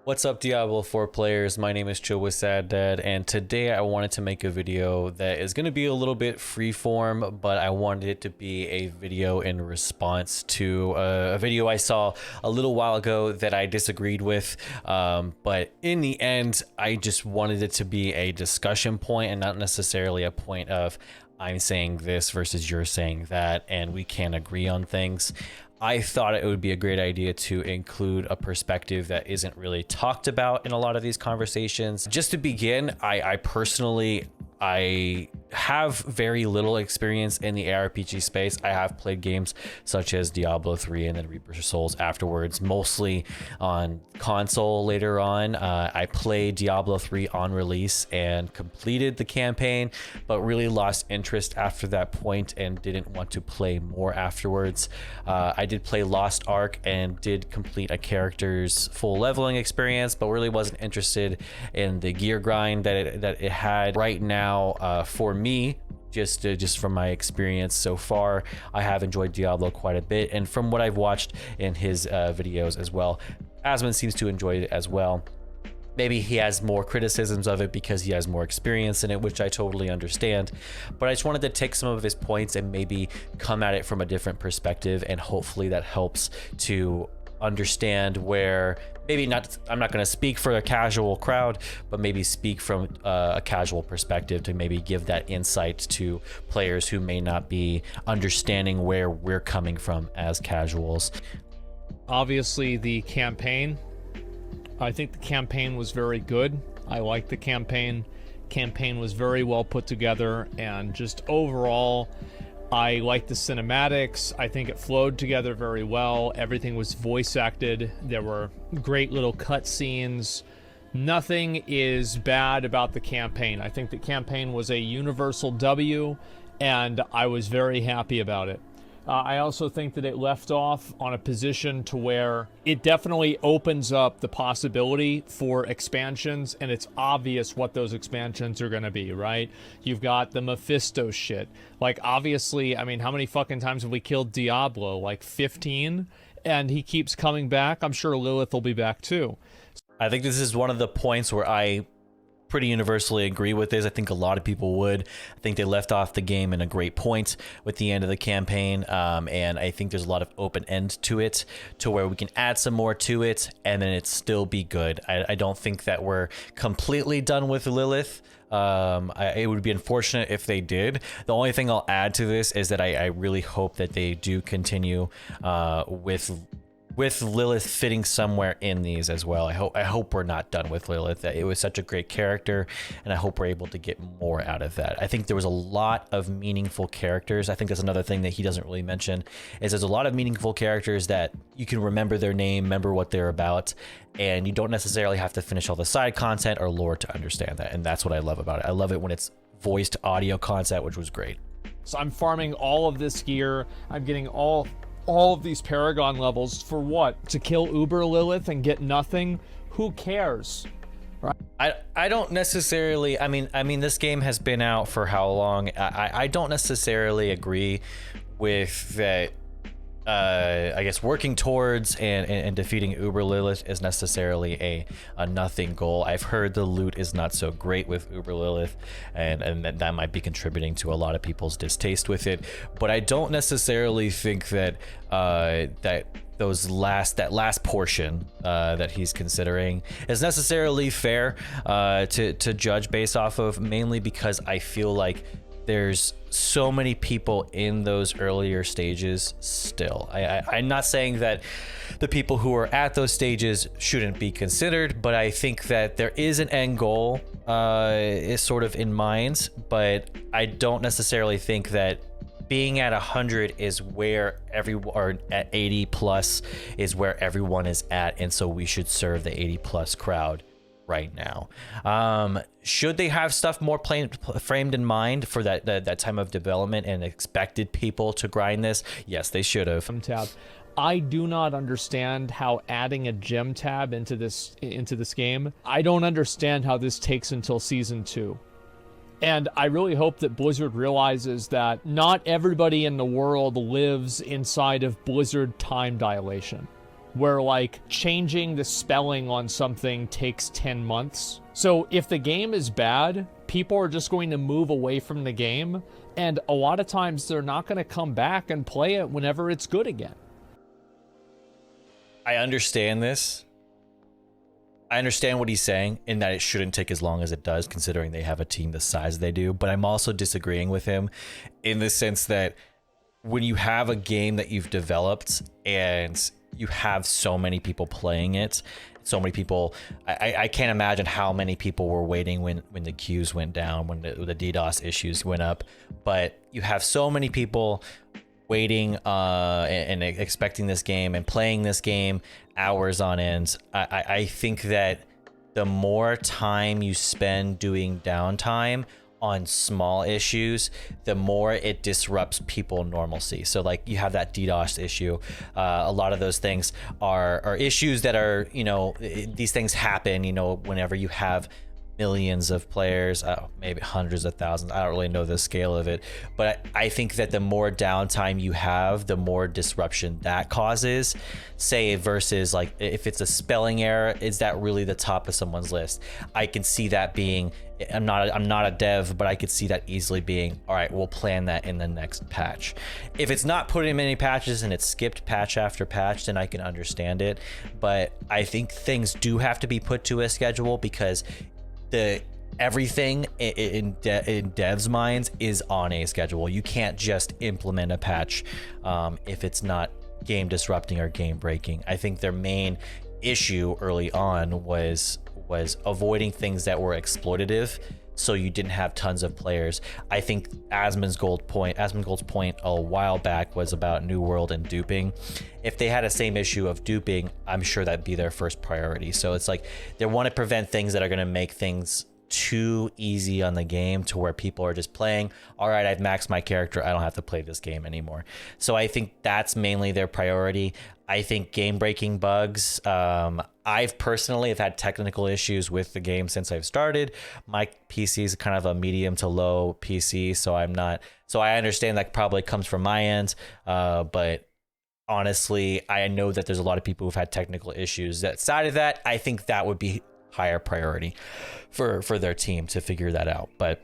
What's up, Diablo 4 players? My name is ChillwithSaddad, and today I wanted to make a video that is going to be a little bit freeform, but I wanted it to be a video in response to a video I saw a little while ago that I disagreed with, but in the end, I just wanted it to be a discussion point and not necessarily a point of I'm saying this versus you're saying that, and we can't agree on things. I thought it would be a great idea to include a perspective that isn't really talked about in a lot of these conversations. Just to begin, I personally have very little experience in the ARPG space. I have played games such as Diablo 3 and then Reaper Souls afterwards, mostly on console later on. I played Diablo 3 on release and completed the campaign, but really lost interest after that point and didn't want to play more afterwards. I did play Lost Ark and did complete a character's full leveling experience, but really wasn't interested in the gear grind that it had. Right now, for me, just from my experience so far, I have enjoyed Diablo quite a bit, and from what I've watched in his videos as well, Asmon seems to enjoy it as well. Maybe he has more criticisms of it because he has more experience in it, which I totally understand, but I just wanted to take some of his points and maybe come at it from a different perspective, and hopefully that helps to understand where maybe not, I'm not going to speak for a casual crowd, but maybe speak from a casual perspective to maybe give that insight to players who may not be understanding where we're coming from as casuals. Obviously, the campaign, I think the campaign was very good. I liked the campaign. Campaign was very well put together, and just overall, I liked the cinematics. I think it flowed together very well. Everything was voice acted. There were great little cutscenes. Nothing is bad about the campaign. I think the campaign was a universal W, and I was very happy about it. I also think that it left off on a position to where it definitely opens up the possibility for expansions, and it's obvious what those expansions are going to be, right? You've got the Mephisto shit. Like, obviously, I mean, how many fucking times have we killed Diablo? Like 15? And he keeps coming back. I'm sure Lilith will be back too. I think this is one of the points where I pretty universally agree with this. I think a lot of people would. I think they left off the game in a great point with the end of the campaign, and I think there's a lot of open end to it, to where we can add some more to it and then it still be good. I don't think that we're completely done with Lilith. It would be unfortunate if they did. The only thing I'll add to this is that I really hope that they do continue with Lilith fitting somewhere in these as well. I hope we're not done with Lilith. It was such a great character, and I hope we're able to get more out of that. I think there was a lot of meaningful characters. I think that's another thing that he doesn't really mention, is there's a lot of meaningful characters that you can remember their name, remember what they're about, and you don't necessarily have to finish all the side content or lore to understand that, and that's what I love about it. I love it when it's voiced audio content, which was great. So I'm farming all of this gear. I'm getting all of these Paragon levels for what? To kill Uber Lilith and get nothing? Who cares? Right? I don't necessarily, I mean this game has been out for how long? I don't necessarily agree with that. I guess working towards and defeating Uber Lilith is necessarily a nothing goal. I've heard the loot is not so great with Uber Lilith, and that might be contributing to a lot of people's distaste with it. But I don't necessarily think that that last portion that he's considering is necessarily fair to judge based off of, mainly because I feel like there's so many people in those earlier stages still. I'm not saying that the people who are at those stages shouldn't be considered, but I think that there is an end goal is sort of in mind, but I don't necessarily think that being at 100 is where or at 80 plus is where everyone is at, and so we should serve the 80 plus crowd right now. Should they have stuff more framed in mind for that time of development and expected people to grind this? Yes, they should have. Tab. I do not understand how adding a gem tab into this game. I don't understand how this takes until season 2. And I really hope that Blizzard realizes that not everybody in the world lives inside of Blizzard time dilation. where like changing the spelling on something takes 10 months. So if the game is bad, people are just going to move away from the game, and a lot of times they're not going to come back and play it whenever it's good again. I understand this. I understand what he's saying in that it shouldn't take as long as it does, considering they have a team the size they do. But I'm also disagreeing with him in the sense that when you have a game that you've developed and you have so many people playing it, so many people, I can't imagine how many people were waiting when the queues went down, when the DDoS issues went up. But you have so many people waiting and expecting this game and playing this game hours on end. I think that the more time you spend doing downtime on small issues, the more it disrupts people normalcy. So like you have that DDoS issue. A lot of those things are issues that are, you know, these things happen, you know, whenever you have millions of players, maybe hundreds of thousands. I don't really know the scale of it, but I think that the more downtime you have, the more disruption that causes. Say versus like if it's a spelling error, is that really the top of someone's list? I can see that being, I'm not a dev, but I could see that easily being, all right, we'll plan that in the next patch. If it's not put in many patches and it's skipped patch after patch, then I can understand it. But I think things do have to be put to a schedule, because everything in devs' minds is on a schedule. You can't just implement a patch if it's not game disrupting or game breaking. I think their main issue early on was avoiding things that were exploitative, so you didn't have tons of players. I think Asmongold's point a while back was about New World and duping. If they had a same issue of duping, I'm sure that'd be their first priority. So it's like they want to prevent things that are going to make things too easy on the game to where people are just playing, all right, I've maxed my character, I don't have to play this game anymore. So I think that's mainly their priority. I think game breaking bugs, I've personally have had technical issues with the game since I've started. My PC is kind of a medium to low PC, so I understand that probably comes from my end, but honestly, I know that there's a lot of people who've had technical issues. That side of that, I think that would be higher priority for their team to figure that out. But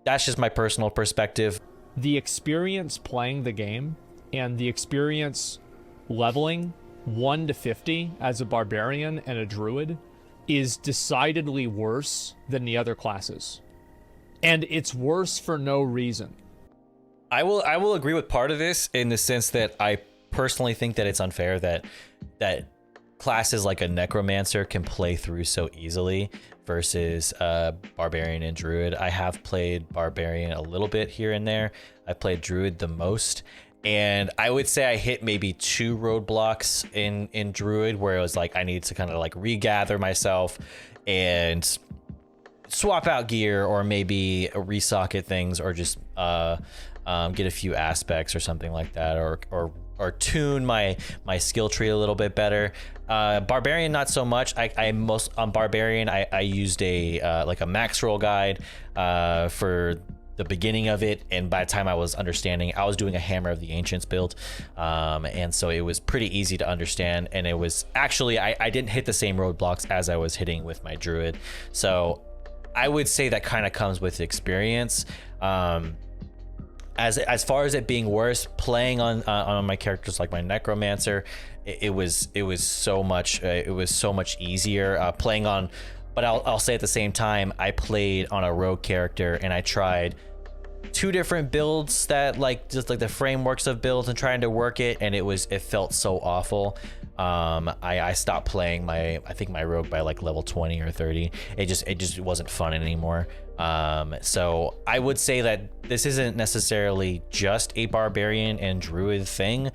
that's just my personal perspective. The experience playing the game and the experience leveling 1 to 50 as a barbarian and a druid is decidedly worse than the other classes. And it's worse for no reason. I will agree with part of this in the sense that I personally think that it's unfair that classes like a necromancer can play through so easily versus barbarian and druid. I have played barbarian a little bit here and there. I played druid the most, and I would say I hit maybe 2 roadblocks in druid where it was like I needed to kind of like regather myself and swap out gear, or maybe resocket things, or just get a few aspects or something like that, or tune my skill tree a little bit better. Barbarian, not so much. On Barbarian, I used a like a max roll guide for the beginning of it, and by the time I was understanding, I was doing a Hammer of the Ancients build, and so it was pretty easy to understand. And it was actually I didn't hit the same roadblocks as I was hitting with my druid, so I would say that kind of comes with experience. As far as it being worse, playing on my characters like my necromancer, it was so much easier playing on. But I'll say at the same time, I played on a rogue character, and I tried 2 different builds that just like the frameworks of builds and trying to work it, and it felt so awful. I stopped playing I think my rogue by like level 20 or 30. It just wasn't fun anymore. So I would say that this isn't necessarily just a barbarian and druid thing,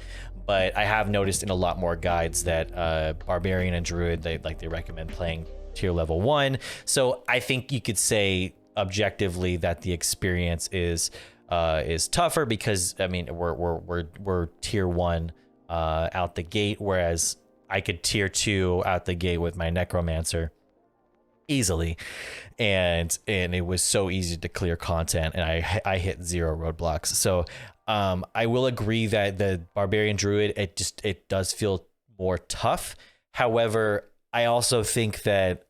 but I have noticed in a lot more guides that barbarian and druid, they recommend playing tier level 1. So I think you could say objectively that the experience is tougher, because I mean we're tier 1 out the gate, whereas I could tier 2 out the gate with my necromancer easily, and it was so easy to clear content, and I hit 0 roadblocks. So I will agree that the barbarian druid, it does feel more tough. However, I also think that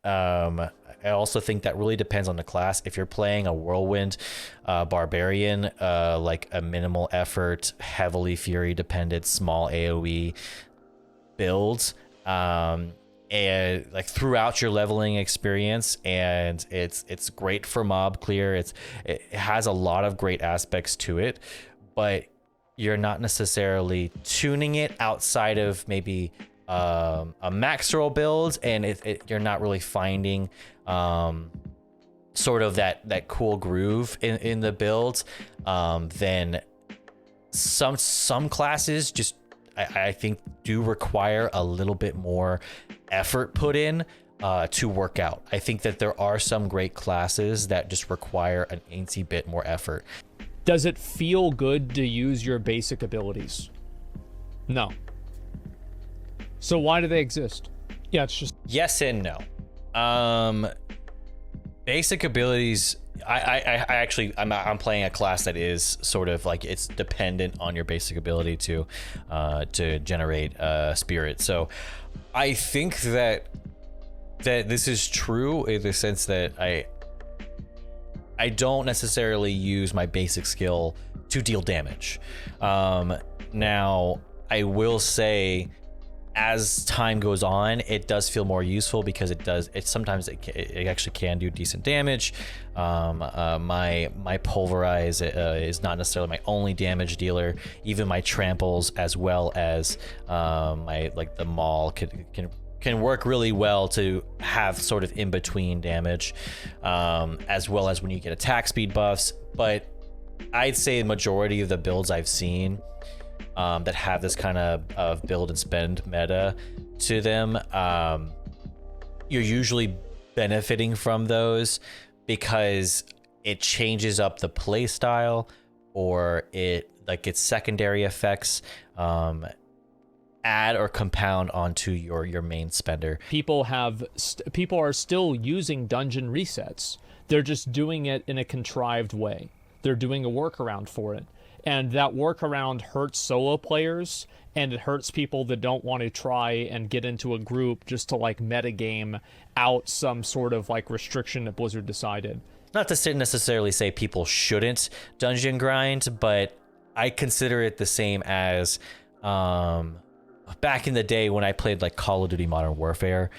really depends on the class. If you're playing a whirlwind barbarian, like a minimal effort, heavily fury dependent, small AoE builds, and like throughout your leveling experience, and it's great for mob clear. It has a lot of great aspects to it, but you're not necessarily tuning it outside of maybe a max roll build, and you're not really finding sort of that cool groove in the builds. Then some classes just I think do require a little bit more effort put in to work out. I think that there are some great classes that just require an ain't bit more effort. Does it feel good to use your basic abilities? No. So why do they exist? Yeah, it's just yes and no. Basic abilities. I'm playing a class that is sort of like it's dependent on your basic ability to generate spirit. So I think that this is true in the sense that I don't necessarily use my basic skill to deal damage. Now I will say, as time goes on, it does feel more useful because sometimes it actually can do decent damage. My pulverize is not necessarily my only damage dealer. Even my tramples, as well as the maul, can work really well to have sort of in between damage, as well as when you get attack speed buffs. But I'd say the majority of the builds I've seen that have this kind of build and spend meta to them, you're usually benefiting from those because it changes up the play style, or its secondary effects add or compound onto your main spender. people are still using dungeon resets. They're just doing it in a contrived way. They're doing a workaround for it. And that workaround hurts solo players, and it hurts people that don't want to try and get into a group just to like metagame out some sort of like restriction that Blizzard decided. Not to necessarily say people shouldn't dungeon grind, but I consider it the same as back in the day when I played like Call of Duty Modern Warfare.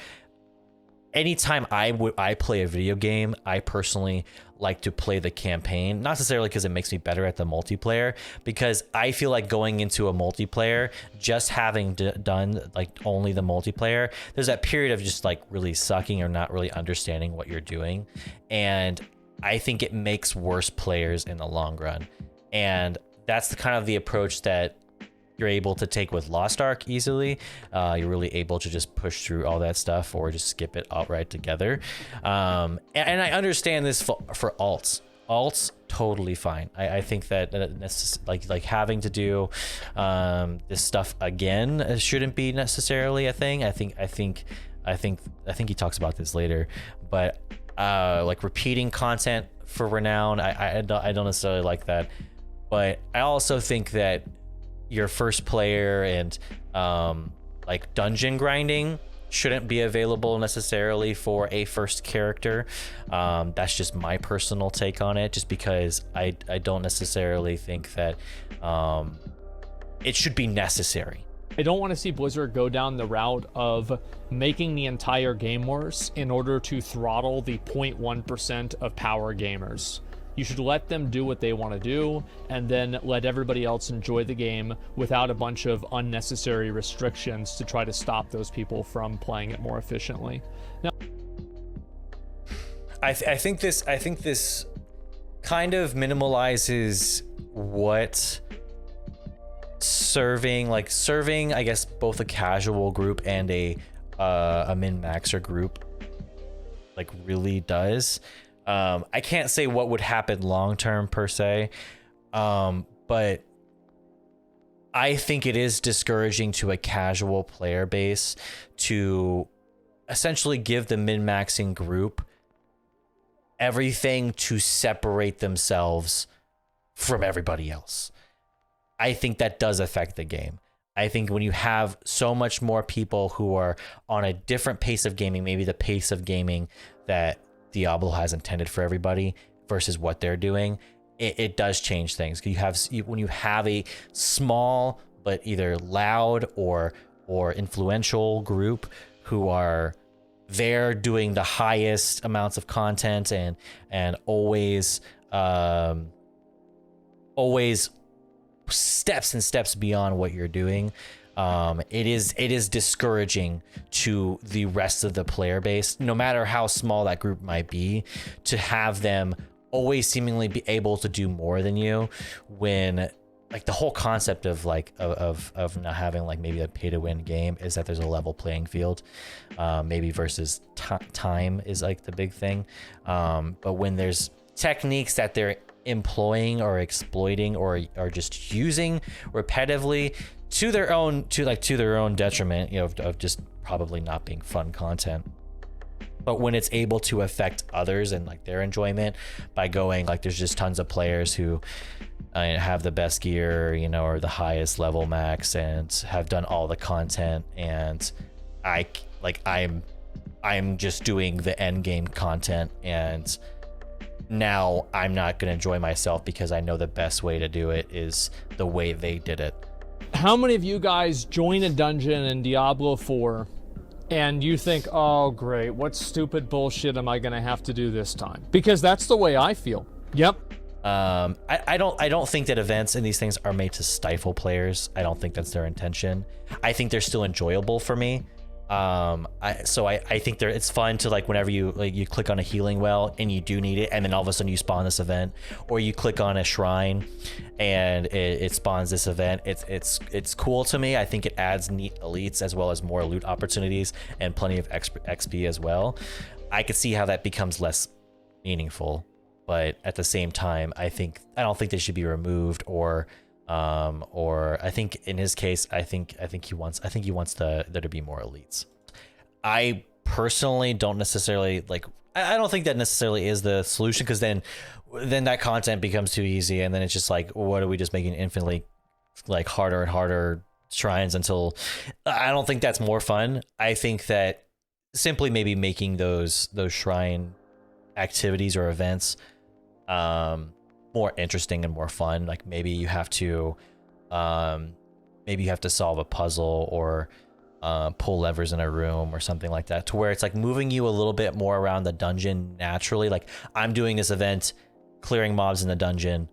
Anytime I play a video game, I personally like to play the campaign, not necessarily because it makes me better at the multiplayer, because I feel like going into a multiplayer, just having done like only the multiplayer, there's that period of just like really sucking or not really understanding what you're doing. And I think it makes worse players in the long run. And that's the kind of the approach that you're able to take with Lost Ark easily. You're really able to just push through all that stuff or just skip it outright together. And I understand this for alts. Alts, totally fine. I think that like having to do this stuff again shouldn't be necessarily a thing. I think he talks about this later, but like repeating content for renown, I don't necessarily like that. But I also think that your first player and like dungeon grinding shouldn't be available necessarily for a first character. That's just my personal take on it, just because I don't necessarily think that it should be necessary. I don't want to see Blizzard go down the route of making the entire game worse in order to throttle the 0.1% of power gamers. You should let them do what they want to do, and then let everybody else enjoy the game without a bunch of unnecessary restrictions to try to stop those people from playing it more efficiently. Now, I think this kind of minimalizes what serving, I guess, both a casual group and a min-maxer group like really does. I can't say what would happen long term per se, but I think it is discouraging to a casual player base to essentially give the min-maxing group everything to separate themselves from everybody else. I think that does affect the game. I think when you have so much more people who are on a different pace of gaming, maybe the pace of gaming that Diablo has intended for everybody versus what they're doing, it does change things. When you have a small but either loud or influential group who are there doing the highest amounts of content and always steps and steps beyond what you're doing, it is discouraging to the rest of the player base, no matter how small that group might be, to have them always seemingly be able to do more than you, when like the whole concept of like of not having like maybe a pay to win game is that there's a level playing field, maybe versus time is like the big thing. But when there's techniques that they're employing or exploiting or just using repetitively to their own detriment, you know, of just probably not being fun content. But when it's able to affect others and like their enjoyment by going like, there's just tons of players who have the best gear, you know, or the highest level max and have done all the content, and I'm just doing the end game content, and now I'm not going to enjoy myself because I know the best way to do it is the way they did it. How many of you guys join a dungeon in Diablo 4 and you think, oh great, what stupid bullshit am I going to have to do this time? Because that's the way I feel. Yep. I don't think that events and these things are made to stifle players. I don't think that's their intention. I think they're still enjoyable for me. I think it's fun to, like, whenever you click on a healing well and you do need it, and then all of a sudden you spawn this event, or you click on a shrine and it spawns this event. It's cool to me. I think it adds neat elites as well as more loot opportunities and plenty of XP as well. I could see how that becomes less meaningful, but at the same time, I don't think they should be removed, or I think in his case, I think he wants there to be more elites. I personally don't necessarily I don't think that necessarily is the solution, because then that content becomes too easy, and then it's just like, what are we just making infinitely like harder and harder shrines until I don't think that's more fun. I think that simply maybe making those shrine activities or events more interesting and more fun. Like maybe you have to solve a puzzle or pull levers in a room or something like that, to where it's like moving you a little bit more around the dungeon naturally. Like, I'm doing this event, clearing mobs in the dungeon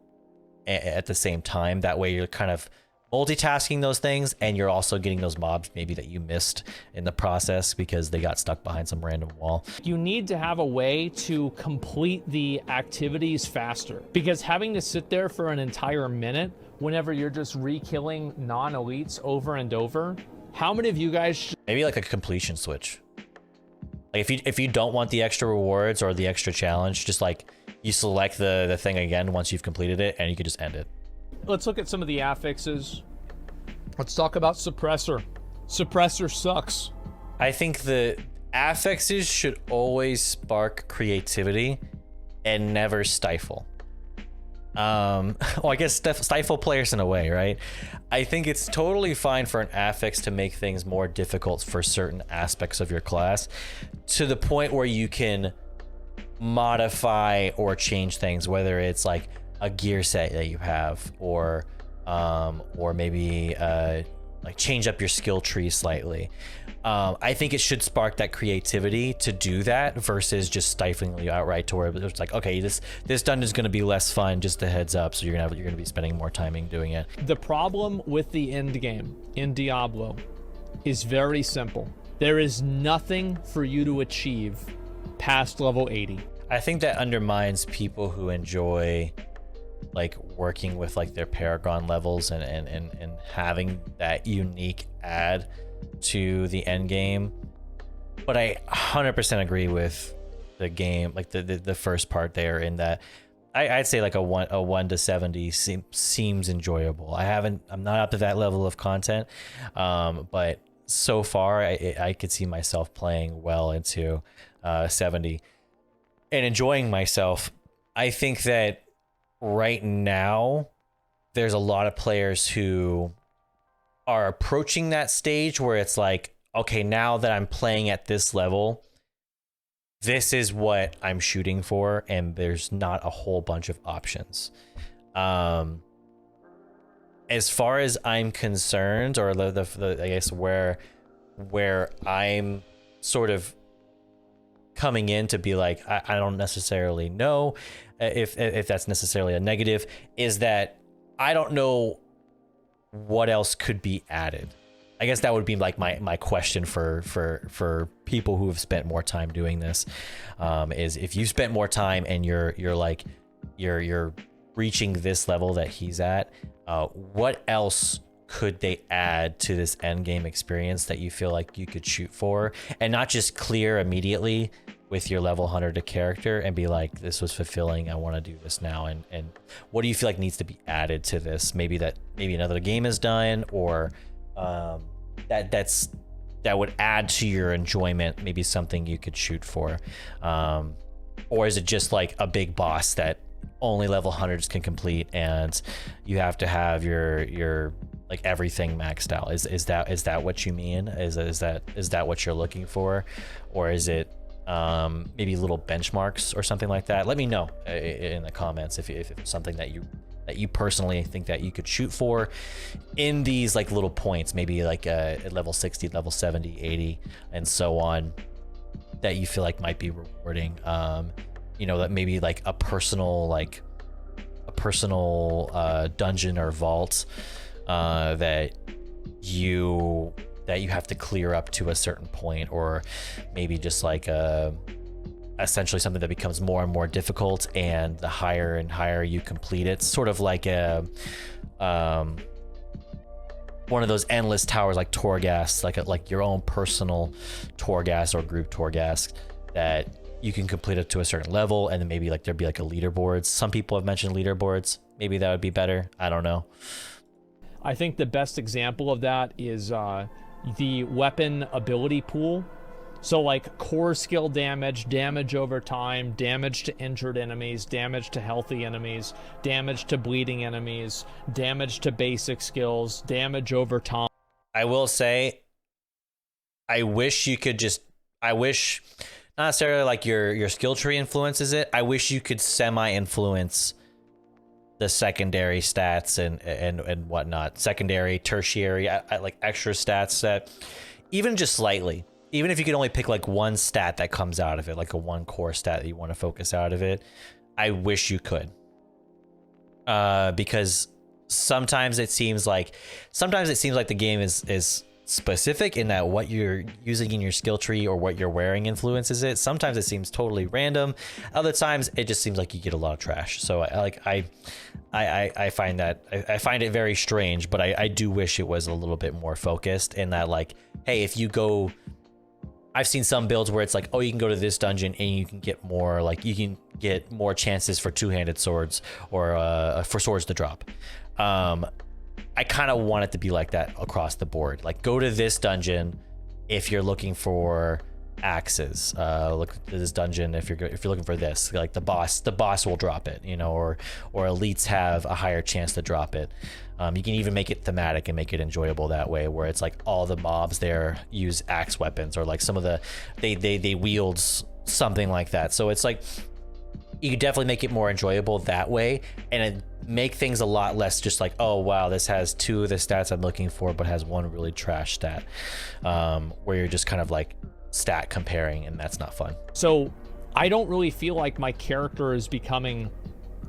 at the same time. That way you're kind of multitasking those things, and you're also getting those mobs maybe that you missed in the process because they got stuck behind some random wall. You need to have a way to complete the activities faster, because having to sit there for an entire minute whenever you're just re-killing non-elites over and over, how many of you guys maybe like a completion switch? Like if you don't want the extra rewards or the extra challenge, just like you select the thing again once you've completed it, and you can just end it. Let's look at some of the affixes. Let's talk about Suppressor. Suppressor sucks. I think the affixes should always spark creativity and never stifle. Well, I guess stifle players in a way, right? I think it's totally fine for an affix to make things more difficult for certain aspects of your class, to the point where you can modify or change things, whether it's like a gear set that you have, or maybe like change up your skill tree slightly. I think it should spark that creativity to do that, versus just stifling you outright to where it's like, okay, this dungeon is going to be less fun, just a heads up, so you're gonna be spending more timing doing it. The problem with the end game in Diablo is very simple. There is nothing for you to achieve past level 80. I think that undermines people who enjoy like working with like their Paragon levels and having that unique add to the end game. But I 100% agree with the game, like the first part there, in that I'd say like a 1 to 70 seems enjoyable. I'm not up to that level of content, but so far I could see myself playing well into 70 and enjoying myself. I think that right now there's a lot of players who are approaching that stage where it's like, okay, now that I'm playing at this level, this is what I'm shooting for, and there's not a whole bunch of options. As far as I'm concerned, or the I guess where I'm sort of coming in to be like, I don't necessarily know if that's necessarily a negative, is that I don't know what else could be added. I guess that would be like my question for people who have spent more time doing this, is if you spent more time and you're reaching this level that he's at, what else could they add to this end game experience that you feel like you could shoot for, and not just clear immediately with your level 100 character and be like, this was fulfilling, I want to do this now, and what do you feel like needs to be added to this? Maybe another game is done, or that would add to your enjoyment, maybe something you could shoot for, or is it just like a big boss that only level 100s can complete, and you have to have your like everything maxed out? Is that what you mean? Is that what you're looking for, or is it maybe little benchmarks or something like that? Let me know in the comments if it's something that you personally think that you could shoot for in these like little points, maybe like at level 60, level 70, 80, and so on, that you feel like might be rewarding. You know, that maybe like a personal dungeon or vault that you have to clear up to a certain point, or maybe just like essentially something that becomes more and more difficult, and the higher and higher you complete it, sort of like a one of those endless towers, like Torghast, like your own personal Torghast or group Torghast that you can complete it to a certain level, and then maybe like there'd be like a leaderboards. Some people have mentioned leaderboards. Maybe that would be better. I don't know. I think the best example of that is the weapon ability pool. So like core skill damage, damage over time, damage to injured enemies, damage to healthy enemies, damage to bleeding enemies, damage to basic skills, damage over time. I will say, I wish, not necessarily like your skill tree influences it. I wish you could semi-influence the secondary stats and whatnot. Secondary, tertiary, I like extra stats that, even just slightly, even if you could only pick like one stat that comes out of it, like a one core stat that you want to focus out of it, I wish you could. Because sometimes it seems like the game is specific in that what you're using in your skill tree or what you're wearing influences it. Sometimes it seems totally random. Other times it just seems like you get a lot of trash. So I find it very strange, but I do wish it was a little bit more focused in that, like, hey, if you go, I've seen some builds where it's like, oh, you can go to this dungeon and you can get more, like you can get more chances for two-handed swords or for swords to drop. I kind of want it to be like that across the board. Like, go to this dungeon if you're looking for axes. Look at this dungeon if you're looking for this. Like the boss will drop it, you know, or elites have a higher chance to drop it. You can even make it thematic and make it enjoyable that way, where it's like all the mobs there use axe weapons, or like some of the they wield something like that. So it's like, you could definitely make it more enjoyable that way, and make things a lot less just like, oh wow, this has two of the stats I'm looking for but has one really trash stat, where you're just kind of like stat comparing, and that's not fun. So I don't really feel like my character is becoming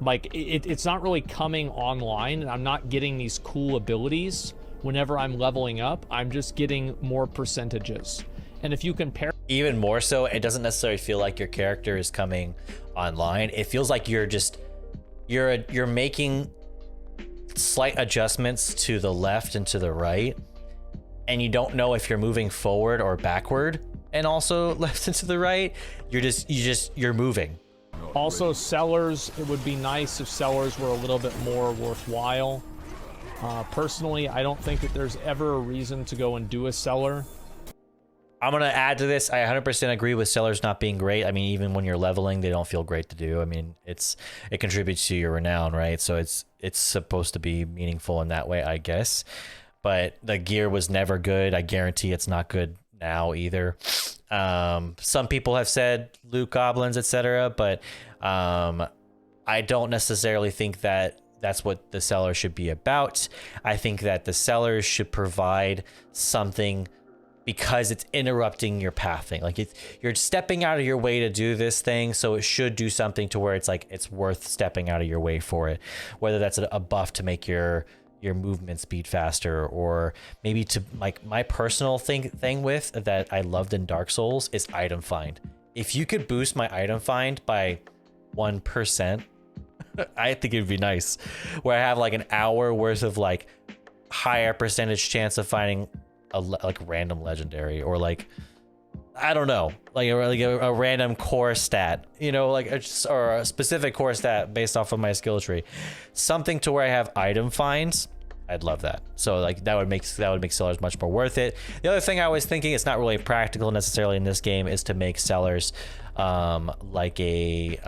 like it's not really coming online, and I'm not getting these cool abilities whenever I'm leveling up. I'm just getting more percentages. And if you compare, even more so, it doesn't necessarily feel like your character is coming online. It feels like you're making slight adjustments to the left and to the right, and you don't know if you're moving forward or backward, and also left and to the right. You're moving. Also, sellers, it would be nice if sellers were a little bit more worthwhile. Personally, I don't think that there's ever a reason to go and do a seller. I'm going to add to this. I 100% agree with sellers not being great. I mean, even when you're leveling, they don't feel great to do. I mean, it contributes to your renown, right? So it's supposed to be meaningful in that way, I guess. but the gear was never good. I guarantee it's not good now either. Some people have said loot goblins, etc., but I don't necessarily think that that's what the seller should be about. I think that the sellers should provide something because it's interrupting your pathing. Like you're stepping out of your way to do this thing, so it should do something to where it's like it's worth stepping out of your way for it. Whether that's a buff to make your movement speed faster, or maybe to like my personal thing with that I loved in Dark Souls is item find. If you could boost my item find by 1%, I think it'd be nice, where I have like an hour worth of like higher percentage chance of finding a like random legendary, or like I don't know, like a random core stat, you know, like or a specific core stat based off of my skill tree, something to where I have item finds. I'd love that. So like that would make sellers much more worth it. The other thing I was thinking, it's not really practical necessarily in this game, is to make sellers like a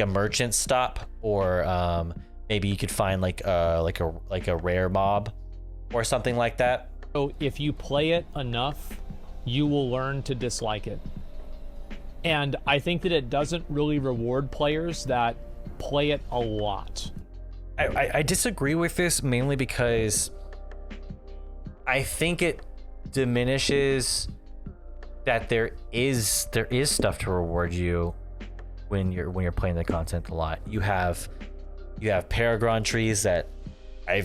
merchant stop, or maybe you could find like a rare mob or something like that. So if you play it enough, you will learn to dislike it. And I think that it doesn't really reward players that play it a lot. I disagree with this, mainly because I think it diminishes that there is stuff to reward you when you're playing the content a lot. You have Paragon trees that I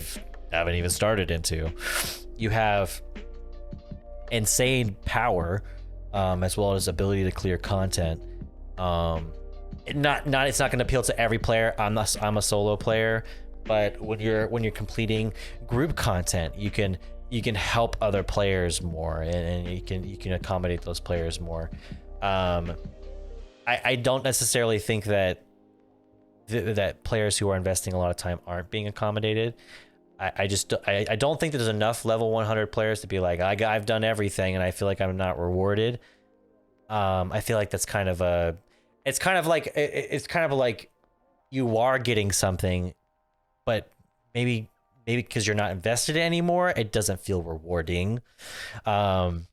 haven't even started into. You have insane power, as well as ability to clear content. It's not going to appeal to every player. I'm a solo player, but when you're completing group content, you can help other players more, and you can accommodate those players more. I don't necessarily think that that players who are investing a lot of time aren't being accommodated. I don't think that there's enough level 100 players to be like, I've done everything and I feel like I'm not rewarded. I feel like that's kind of like you are getting something, but maybe because you're not invested anymore, it doesn't feel rewarding. Once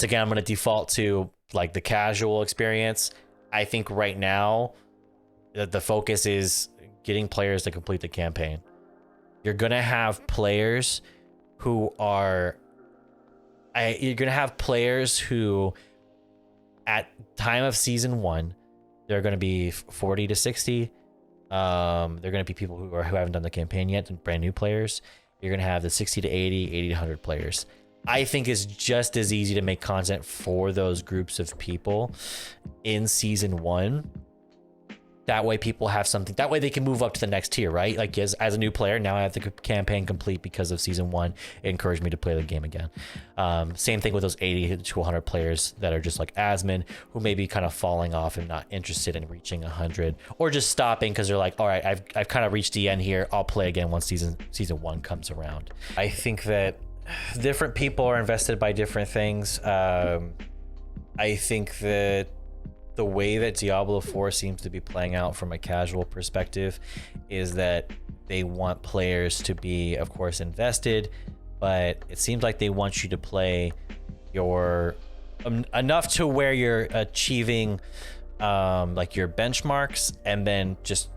again, I'm going to default to like the casual experience. I think right now the focus is getting players to complete the campaign. You're going to have players who at time of season 1, they're going to be 40 to 60. They're going to be people who haven't done the campaign yet, and brand new players. You're going to have the 60 to 80, 80 to 100 players. I think it's just as easy to make content for those groups of people in season 1. That way people have something. That way they can move up to the next tier, right? Like as a new player, now I have the campaign complete because of season 1. It encouraged me to play the game again. Same thing with those 80 to 100 players that are just like Asmon, who may be kind of falling off and not interested in reaching 100, or just stopping because they're like, all right, I've kind of reached the end here. I'll play again once season 1 comes around. I think that different people are invested by different things. I think that the way that Diablo 4 seems to be playing out from a casual perspective is that they want players to be, of course, invested, but it seems like they want you to play your enough to where you're achieving like your benchmarks, and then just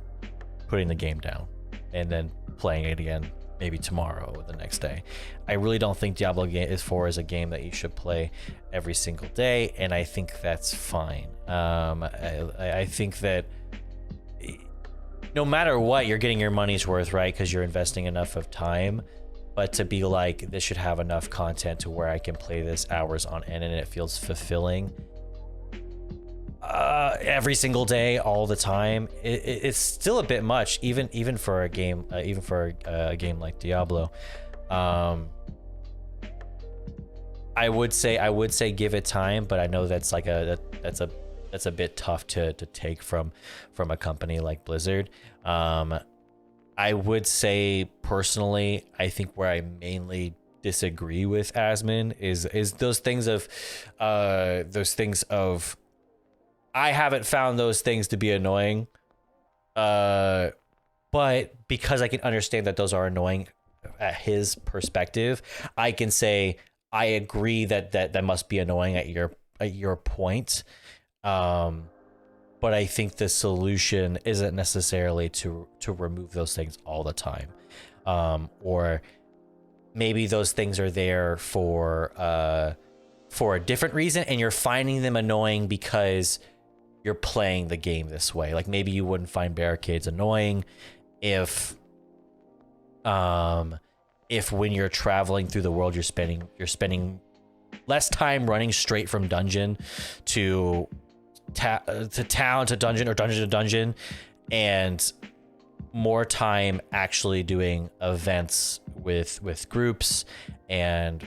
putting the game down and then playing it again maybe tomorrow or the next day. I really don't think Diablo 4 is a game that you should play every single day, and I think that's fine. I think that no matter what, you're getting your money's worth, right? Because you're investing enough of time. But to be like, this should have enough content to where I can play this hours on end and it feels fulfilling every single day, all the time, it's still a bit much, even for a game, a game like Diablo. I would say give it time, but I know that's like that's a bit tough to take from a company like Blizzard. I would say personally, I think where I mainly disagree with Asmon is those things of I haven't found those things to be annoying, but because I can understand that those are annoying his perspective, I can say I agree that must be annoying at your point. But I think the solution isn't necessarily to remove those things all the time, or maybe those things are there for a different reason, and you're finding them annoying because you're playing the game this way. Like maybe you wouldn't find barricades annoying if when you're traveling through the world, you're spending less time running straight from dungeon to town to dungeon, or dungeon to dungeon, and more time actually doing events with groups, and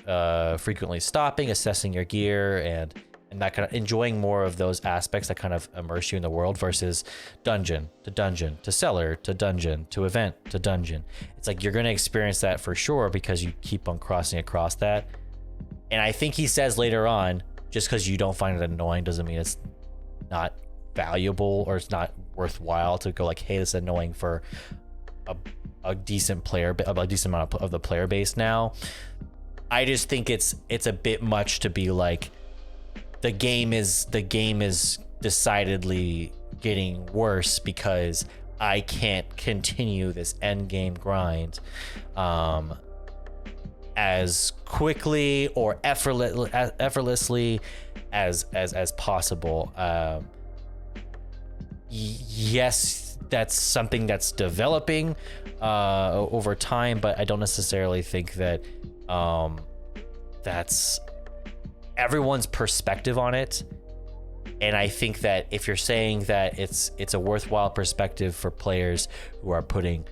frequently stopping, assessing your gear, and that kind of enjoying more of those aspects that kind of immerse you in the world, versus dungeon to cellar to dungeon to event to dungeon. It's like you're going to experience that for sure because you keep on crossing across that. And I think he says later on, just because you don't find it annoying doesn't mean it's not valuable or it's not worthwhile to go like, hey, this is annoying for a decent player, a decent amount of the player base now. I just think it's a bit much to be like, the game is decidedly getting worse because I can't continue this end game grind as quickly or effortlessly as possible. Yes, that's something that's developing over time, but I don't necessarily think that that's everyone's perspective on it. And I think that if you're saying that it's a worthwhile perspective for players who are putting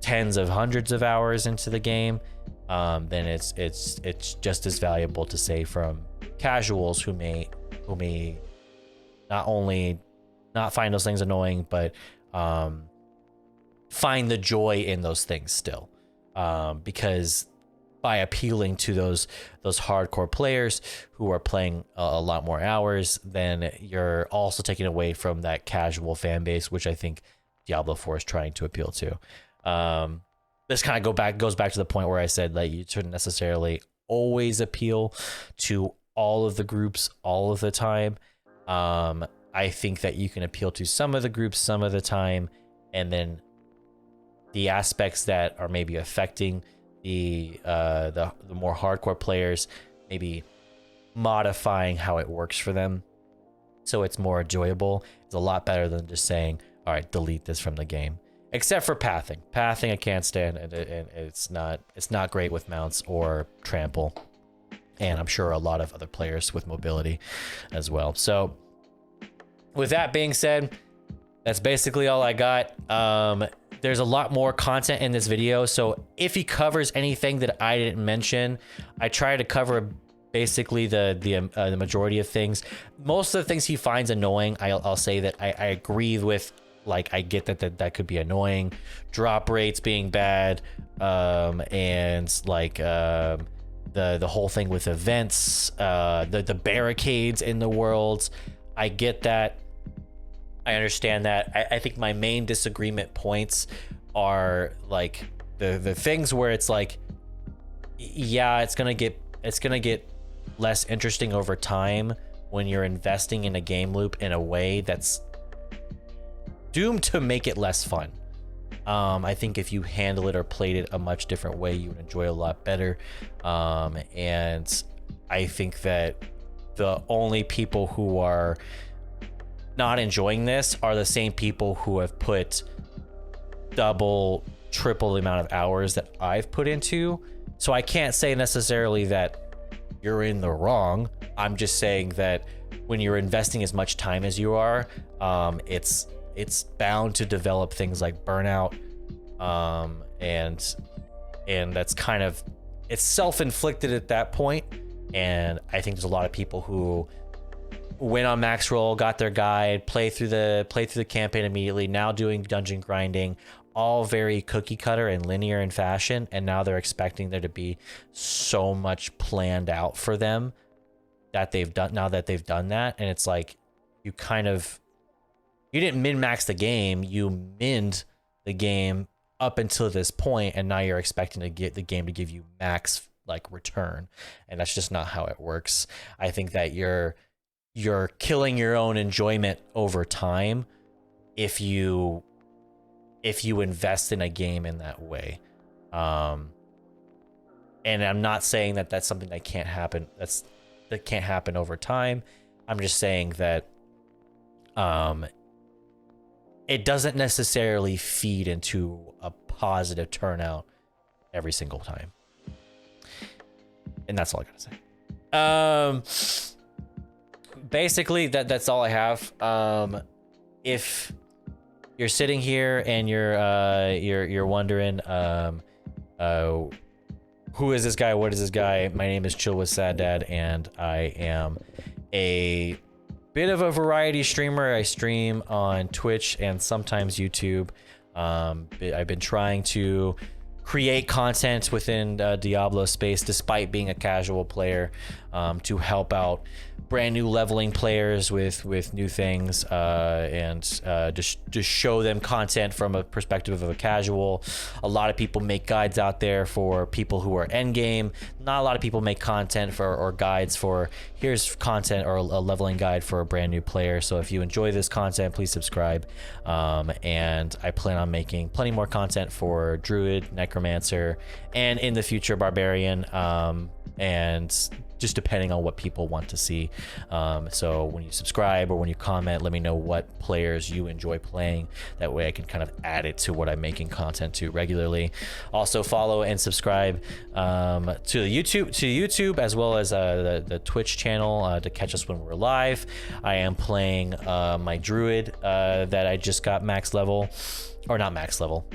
tens of hundreds of hours into the game, then it's just as valuable to say from casuals who may not only not find those things annoying, but find the joy in those things still, because by appealing to those hardcore players who are playing a lot more hours, then you're also taking away from that casual fan base, which I think Diablo 4 is trying to appeal to. This kind of goes back to the point where I said that you shouldn't necessarily always appeal to all of the groups all of the time. I think that you can appeal to some of the groups some of the time, and then the aspects that are maybe affecting the more hardcore players, maybe modifying how it works for them so it's more enjoyable. It's a lot better than just saying, all right, delete this from the game. Except for pathing. Pathing I can't stand, and it's not great with mounts or trample, and I'm sure a lot of other players with mobility as well. So with that being said, that's basically all I got. There's a lot more content in this video, so if he covers anything that I didn't mention, I try to cover basically the majority of things. Most of the things he finds annoying, I'll say that I agree with. Like, I get that could be annoying. Drop rates being bad, and like the whole thing with events, the barricades in the worlds. I get that. I understand that. I think my main disagreement points are like the things where it's like, yeah, it's gonna get less interesting over time when you're investing in a game loop in a way that's doomed to make it less fun. I think if you handle it or played it a much different way, you would enjoy it a lot better. And I think that the only people who are not enjoying this are the same people who have put double, triple the amount of hours that I've put into. So I can't say necessarily that you're in the wrong. I'm just saying that when you're investing as much time as you are, it's bound to develop things like burnout, and that's kind of, it's self-inflicted at that point. And I think there's a lot of people who went on max roll, got their guide, play through the campaign immediately, now doing dungeon grinding, all very cookie cutter and linear in fashion, and now they're expecting there to be so much planned out for them that they've done that. And it's like, you didn't min-max the game, you minned the game up until this point, and now you're expecting to get the game to give you max like return, and that's just not how it works. I think that you're killing your own enjoyment over time if you invest in a game in that way. And I'm not saying that that's something that can't happen. That can't happen over time. I'm just saying that it doesn't necessarily feed into a positive turnout every single time. And that's all I gotta say. Basically, that's all I have. If you're sitting here and you're wondering, who is this guy? What is this guy? My name is ChillwithSaddad, and I am a bit of a variety streamer. I stream on Twitch and sometimes YouTube. I've been trying to create content within Diablo space, despite being a casual player, to help out brand new leveling players with new things, and just show them content from a perspective of a casual. A lot of people make guides out there for people who are end game. Not a lot of people make content for or guides for here's content or a leveling guide for a brand new player. So if you enjoy this content, please subscribe. And I plan on making plenty more content for Druid, Necromancer, and in the future Barbarian, and just depending on what people want to see. So when you subscribe or when you comment, let me know what players you enjoy playing. That way I can kind of add it to what I'm making content to regularly. Also follow and subscribe to YouTube as well as the Twitch channel to catch us when we're live. I am playing my Druid that I just got max level, or not max level,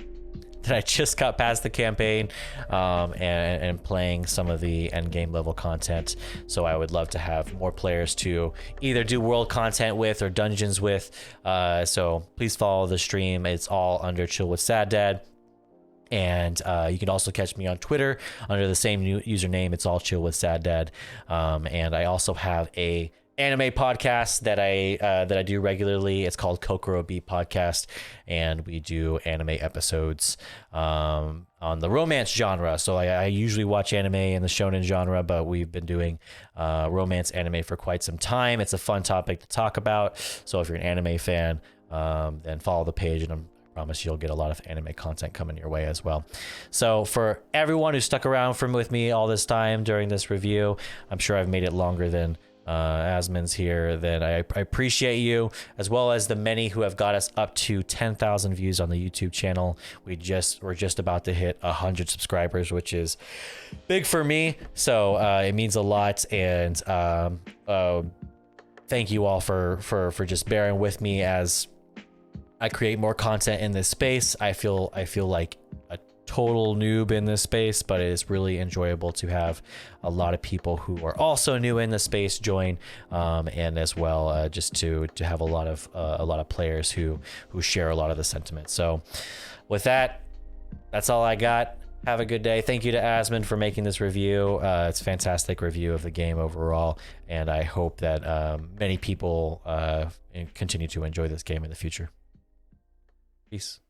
that I just got past the campaign, and playing some of the end game level content. So I would love to have more players to either do world content with or dungeons with. So please follow the stream. It's all under ChillwithSaddad. And you can also catch me on Twitter under the same username. It's all ChillwithSaddad. And I also have a anime podcast that I do regularly. It's called Kokoro Beat Podcast, and we do anime episodes on the romance genre. So I usually watch anime in the shonen genre, but we've been doing romance anime for quite some time. It's a fun topic to talk about. So if you're an anime fan, then follow the page, and I promise you'll get a lot of anime content coming your way as well. So for everyone who stuck around with me all this time during this review, I'm sure I've made it longer than Asmon's here, then I appreciate you, as well as the many who have got us up to 10,000 views on the YouTube channel. We're just about to hit 100 subscribers, which is big for me. So it means a lot, and thank you all for just bearing with me as I create more content in this space. I feel like a total noob in this space, but it is really enjoyable to have a lot of people who are also new in the space join, and as well just to have a lot of players who share a lot of the sentiment. So with that, that's all I got. Have a good day. Thank you to Asmon for making this review. It's a fantastic review of the game overall, and I hope that many people continue to enjoy this game in the future. Peace.